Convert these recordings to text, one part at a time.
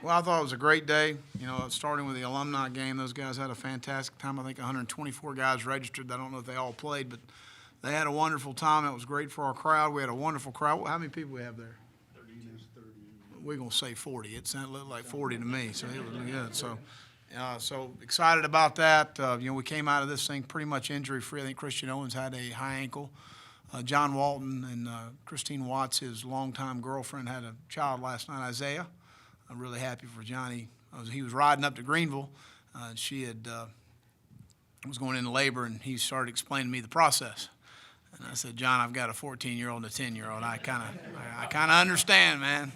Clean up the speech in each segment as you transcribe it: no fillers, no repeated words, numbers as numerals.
Well, I thought it was a great day. Starting with the alumni game, those guys had a fantastic time. I think 124 guys registered. I don't know if they all played, but they had a wonderful time. It was great for our crowd. We had a wonderful crowd. How many people we have there? 30. We're gonna say 40. It looked like 40 to me, so it was good. So excited about that. We came out of this thing pretty much injury-free. I think Christian Owens had a high ankle. John Walton and Christine Watts, his longtime girlfriend, had a child last night, Isaiah. I'm really happy for Johnny. He was riding up to Greenville. She was going into labor, and he started explaining to me the process. And I said, John, I've got a 14-year-old and a 10-year-old. I kind of understand, man.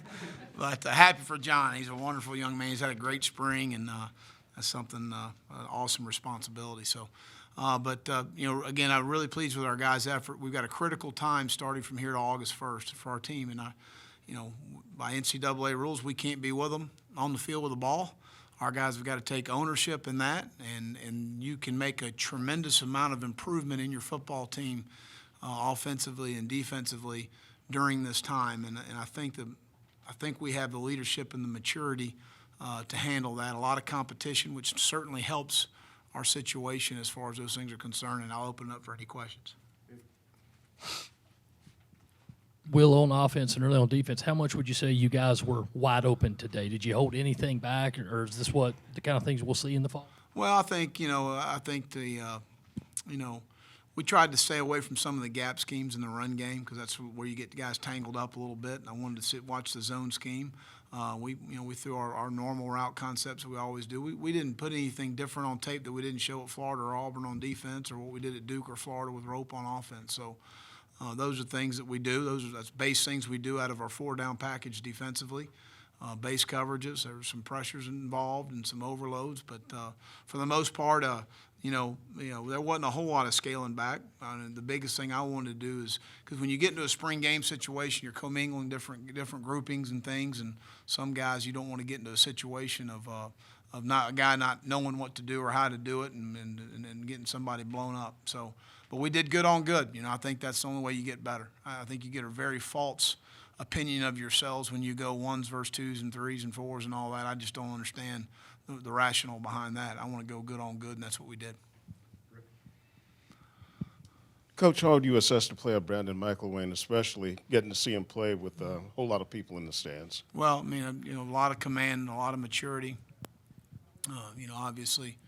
But happy for John. He's a wonderful young man. He's had a great spring, and that's something, an awesome responsibility. So, again, I'm really pleased with our guys' effort. We've got a critical time starting from here to August 1st for our team. And, by NCAA rules, we can't be with them on the field with the ball. Our guys have got to take ownership in that, and you can make a tremendous amount of improvement in your football team offensively and defensively during this time. And I think we have the leadership and the maturity to handle that. A lot of competition, which certainly helps our situation as far as those things are concerned, and I'll open it up for any questions. Will, on offense and early on defense, how much would you say you guys were wide open today? Did you hold anything back, or is this what the kind of things we'll see in the fall? Well, I think we tried to stay away from some of the gap schemes in the run game because that's where you get guys tangled up a little bit. And I wanted to watch the zone scheme. We threw our normal route concepts that we always do. We didn't put anything different on tape that we didn't show at Florida or Auburn on defense, or what we did at Duke or Florida with rope on offense. So. Those are things that we do. That's base things we do out of our four-down package defensively. Base coverages, there were some pressures involved and some overloads, but for the most part, there wasn't a whole lot of scaling back. The biggest thing I wanted to do is because when you get into a spring game situation, you're commingling different groupings and things, and some guys you don't want to get into a situation of not a guy not knowing what to do or how to do it and getting somebody blown up. So. But we did good on good. I think that's the only way you get better. I think you get a very false opinion of yourselves when you go ones versus twos and threes and fours and all that. I just don't understand the rationale behind that. I want to go good on good, and that's what we did. Coach, how would you assess the play of Brandon McElwain, especially getting to see him play with a whole lot of people in the stands? Well, a lot of command, a lot of maturity. Obviously.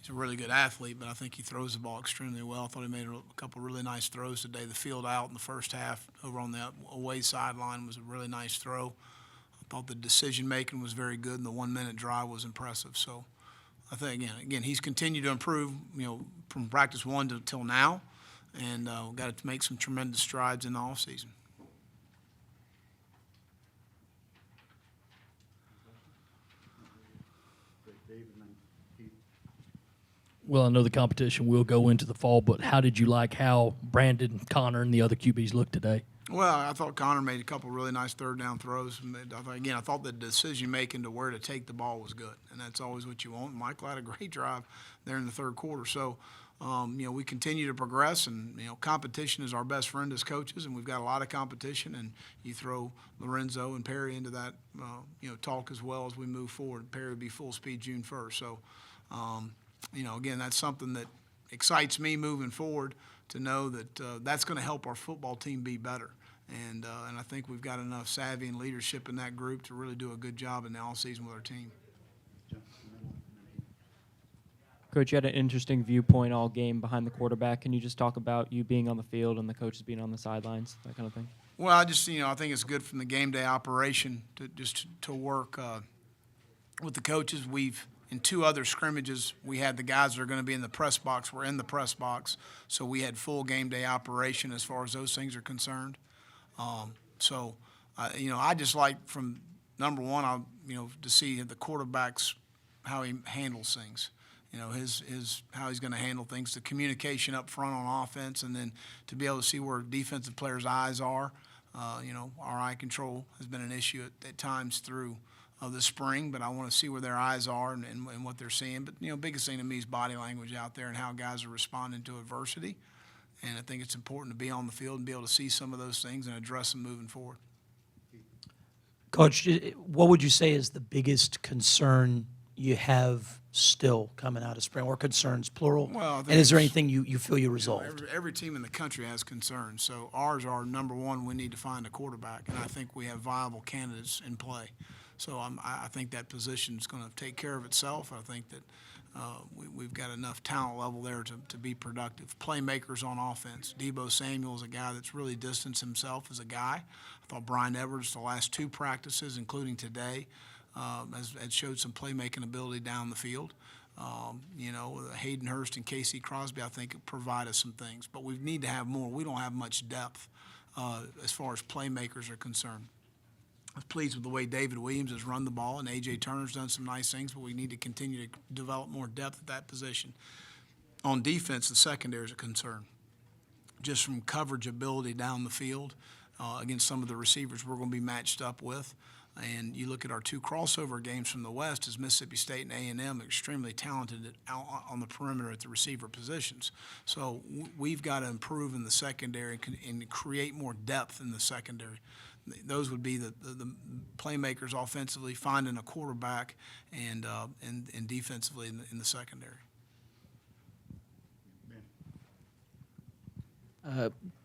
He's a really good athlete, but I think he throws the ball extremely well. I thought he made a couple really nice throws today. The field out in the first half over on the away sideline was a really nice throw. I thought the decision-making was very good, and the 1-minute drive was impressive. So I think, again, he's continued to improve, from practice one till now, and we've got to make some tremendous strides in the offseason. Well, I know the competition will go into the fall, but how did you like how Brandon, Connor, and the other QBs looked today? Well, I thought Connor made a couple really nice third-down throws. I thought the decision-making to where to take the ball was good, and that's always what you want. Michael had a great drive there in the third quarter. So, we continue to progress, and, competition is our best friend as coaches, and we've got a lot of competition, and you throw Lorenzo and Perry into that, talk as well as we move forward. Perry will be full speed June 1st. So, again, that's something that excites me moving forward to know that that's going to help our football team be better. And I think we've got enough savvy and leadership in that group to really do a good job in the offseason with our team. Coach, you had an interesting viewpoint all game behind the quarterback. Can you just talk about you being on the field and the coaches being on the sidelines, that kind of thing? Well, I think it's good from the game day operation to work with the coaches. In two other scrimmages, we had the guys that are going to be in the press box were in the press box, so we had full game day operation as far as those things are concerned. I just like from number one, to see the quarterbacks how he handles things. His how he's going to handle things, the communication up front on offense, and then to be able to see where defensive players' eyes are. Our eye control has been an issue at times through the spring, but I want to see where their eyes are and what they're seeing. But, biggest thing to me is body language out there and how guys are responding to adversity. And I think it's important to be on the field and be able to see some of those things and address them moving forward. Coach, what would you say is the biggest concern you have still coming out of spring, or concerns, plural? Well, I think And is there it's- anything you feel you resolved? Every team in the country has concerns. So ours are number one. We need to find a quarterback, and I think we have viable candidates in play. So I think that position is going to take care of itself. I think that we've got enough talent level there to be productive. Playmakers on offense. Debo Samuel is a guy that's really distanced himself as a guy. I thought Brian Edwards, the last 2 practices, including today, has showed some playmaking ability down the field. Hayden Hurst and Casey Crosby, I think, provide us some things. But we need to have more. We don't have much depth as far as playmakers are concerned. I was pleased with the way David Williams has run the ball, and A.J. Turner's done some nice things, but we need to continue to develop more depth at that position. On defense, the secondary is a concern. Just from coverage ability down the field against some of the receivers we're going to be matched up with. And you look at our 2 crossover games from the West, as Mississippi State and A&M, extremely talented on the perimeter at the receiver positions. So we've got to improve in the secondary and create more depth in the secondary. Those would be the playmakers offensively, finding a quarterback, and defensively in the secondary.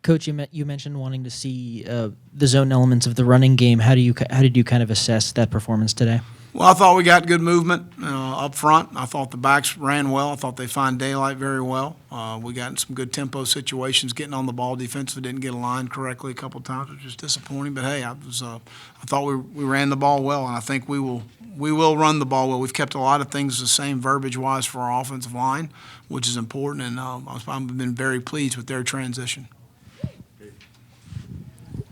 Coach, you mentioned wanting to see the zone elements of the running game. How did you kind of assess that performance today? Well, I thought we got good movement up front. I thought the backs ran well. I thought they found daylight very well. We got in some good tempo situations, getting on the ball defensively. Didn't get aligned correctly a couple of times, which was disappointing. But hey, I thought we ran the ball well, and I think we will run the ball well. We've kept a lot of things the same verbiage-wise for our offensive line, which is important, and I've been very pleased with their transition.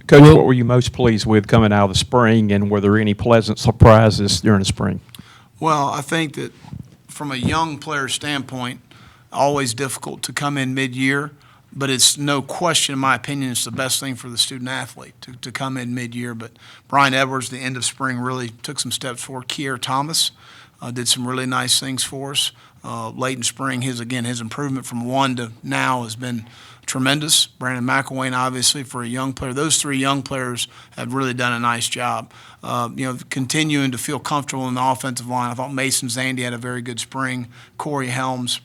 Coach, what were you most pleased with coming out of the spring, and were there any pleasant surprises during the spring? Well, I think that from a young player standpoint, always difficult to come in mid-year, but it's no question, in my opinion, it's the best thing for the student athlete to come in mid-year. But Brian Edwards, the end of spring, really took some steps forward. Kier Thomas did some really nice things for us. Late in spring, his improvement from 1 to now has been tremendous. Brandon McElwain, obviously, for a young player. Those 3 young players have really done a nice job. Continuing to feel comfortable in the offensive line. I thought Mason Zandy had a very good spring. Corey Helms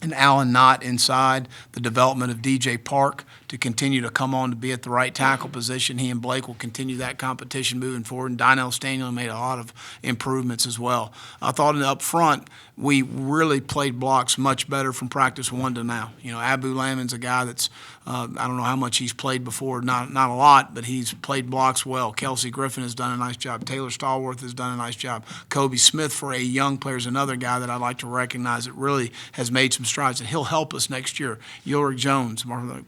and Allen Knott inside. The development of DJ Park to continue to come on to be at the right tackle position. He and Blake will continue that competition moving forward. And Donnell Staniel made a lot of improvements as well. I thought up front, we really played blocks much better from practice 1 to now. Abu Lamon's a guy that's, I don't know how much he's played before, not a lot, but he's played blocks well. Kelsey Griffin has done a nice job. Taylor Stallworth has done a nice job. Kobe Smith, for a young player, is another guy that I'd like to recognize that really has made some strides, and he'll help us next year. Ulrich Jones,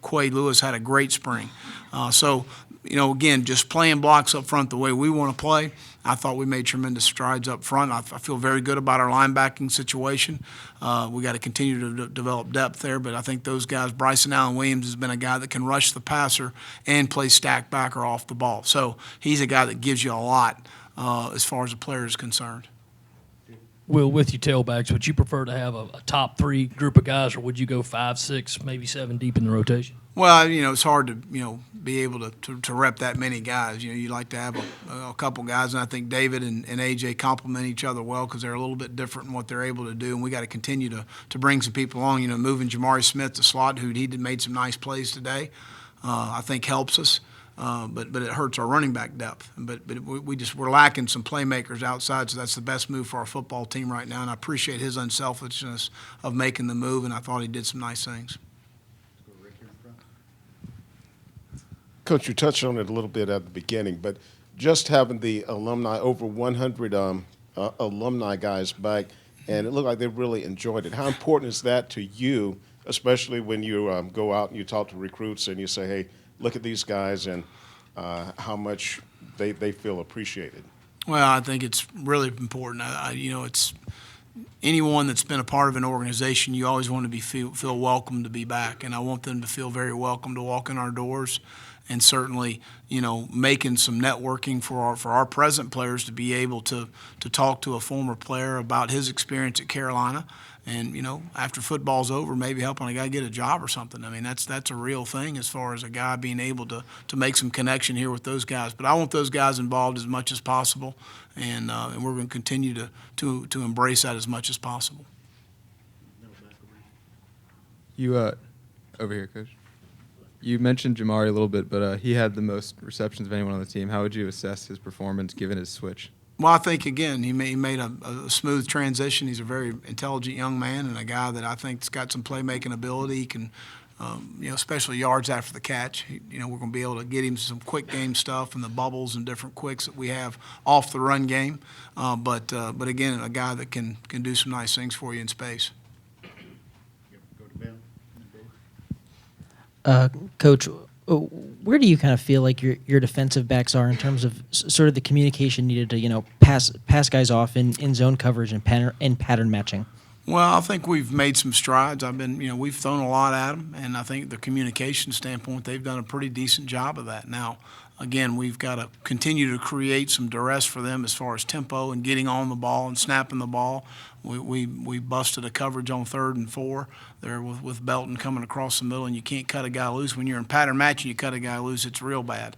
Quay Lewis had a great spring. Again, just playing blocks up front the way we want to play, I thought we made tremendous strides up front. I feel very good about our linebacking situation. We got to continue to develop depth there, but I think those guys, Bryson Allen Williams has been a guy that can rush the passer and play stack back or off the ball. So he's a guy that gives you a lot as far as the player is concerned. Will, with your tailbacks, would you prefer to have a top 3 group of guys, or would you go 5, 6, maybe 7 deep in the rotation? Well, it's hard to, be able to rep that many guys. You like to have a couple guys, and I think David and A.J. complement each other well because they're a little bit different in what they're able to do, and we got to continue to bring some people along. Moving Jamari Smith to slot, who made some nice plays today, I think helps us. But it hurts our running back depth. But we're lacking some playmakers outside, so that's the best move for our football team right now. And I appreciate his unselfishness of making the move, and I thought he did some nice things. Coach, you touched on it a little bit at the beginning, but just having the alumni, over 100 alumni guys back, and it looked like they really enjoyed it. How important is that to you, especially when you go out and you talk to recruits and you say, hey, look at these guys and how much they feel appreciated? Well, I think it's really important. It's anyone that's been a part of an organization, you always want to feel welcome to be back, and I want them to feel very welcome to walk in our doors and certainly, making some networking for our present players to be able to talk to a former player about his experience at Carolina. And, after football's over, maybe helping a guy get a job or something. I mean, that's a real thing as far as a guy being able to make some connection here with those guys. But I want those guys involved as much as possible, and we're going to continue to embrace that as much as possible. You, over here, Coach. You mentioned Jamari a little bit, but he had the most receptions of anyone on the team. How would you assess his performance given his switch? Well, I think, again, he made a smooth transition. He's a very intelligent young man and a guy that I think's got some playmaking ability. He can, especially yards after the catch. We're going to be able to get him some quick game stuff and the bubbles and different quicks that we have off the run game. But again, a guy that can do some nice things for you in space. Coach, where do you kind of feel like your defensive backs are in terms of sort of the communication needed to pass guys off in zone coverage and pattern matching? Well, I think we've made some strides. We've thrown a lot at them, and I think the communication standpoint, they've done a pretty decent job of that. Now, again, we've got to continue to create some duress for them as far as tempo and getting on the ball and snapping the ball. We busted a coverage on 3rd and 4 there with Belton coming across the middle, and you can't cut a guy loose. When you're in pattern matching, you cut a guy loose, it's real bad.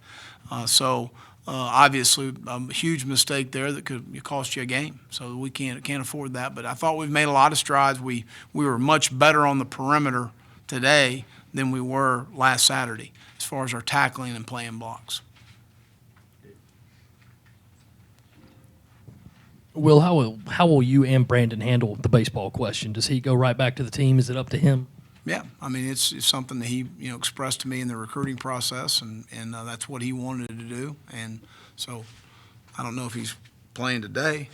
Obviously, a huge mistake there that could cost you a game. So we can't afford that. But I thought we've made a lot of strides. We were much better on the perimeter today than we were last Saturday as far as our tackling and playing blocks. Will, how will you and Brandon handle the baseball question? Does he go right back to the team? Is it up to him? Yeah, I mean, it's something that he expressed to me in the recruiting process, and that's what he wanted to do. And so I don't know if he's playing today,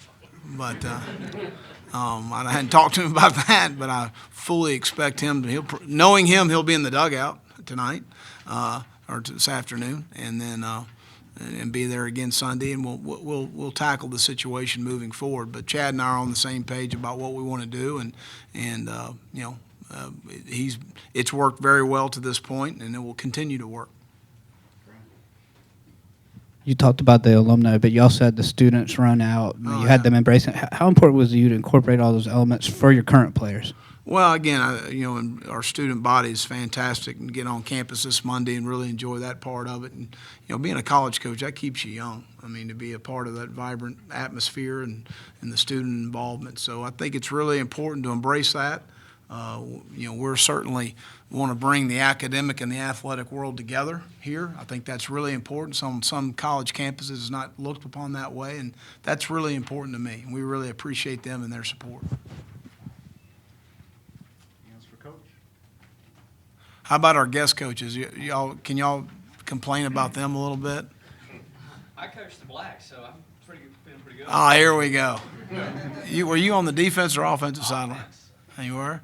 but I hadn't talked to him about that. But I fully expect him to. Knowing him, he'll be in the dugout tonight or this afternoon, and then and be there again Sunday, and we'll tackle the situation moving forward. But Chad and I are on the same page about what we want to do, and it's worked very well to this point, and it will continue to work. You talked about the alumni, but you also had the students run out. You had them embracing. How important was it to you to incorporate all those elements for your current players? Well, again, and our student body is fantastic, and get on campus this Monday and really enjoy that part of it. And being a college coach, that keeps you young. I mean, to be a part of that vibrant atmosphere and the student involvement. So I think it's really important to embrace that. We're certainly want to bring the academic and the athletic world together here. I think that's really important. Some college campuses is not looked upon that way, and that's really important to me. We really appreciate them and their support. How about our guest coaches? Can y'all complain about them a little bit? I coached the Blacks, so I'm feeling pretty good. Ah, here we go. Were you on the defense or offensive sideline? You were.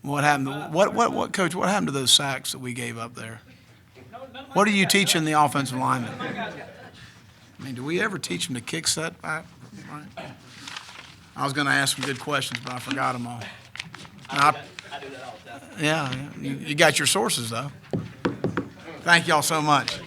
What happened? What coach? What happened to those sacks that we gave up there? What are you teaching the offensive linemen? I mean, do we ever teach them to kick set back? Right. I was going to ask some good questions, but I forgot them all. I do that all the time. Yeah, you got your sources, though. Thank y'all so much.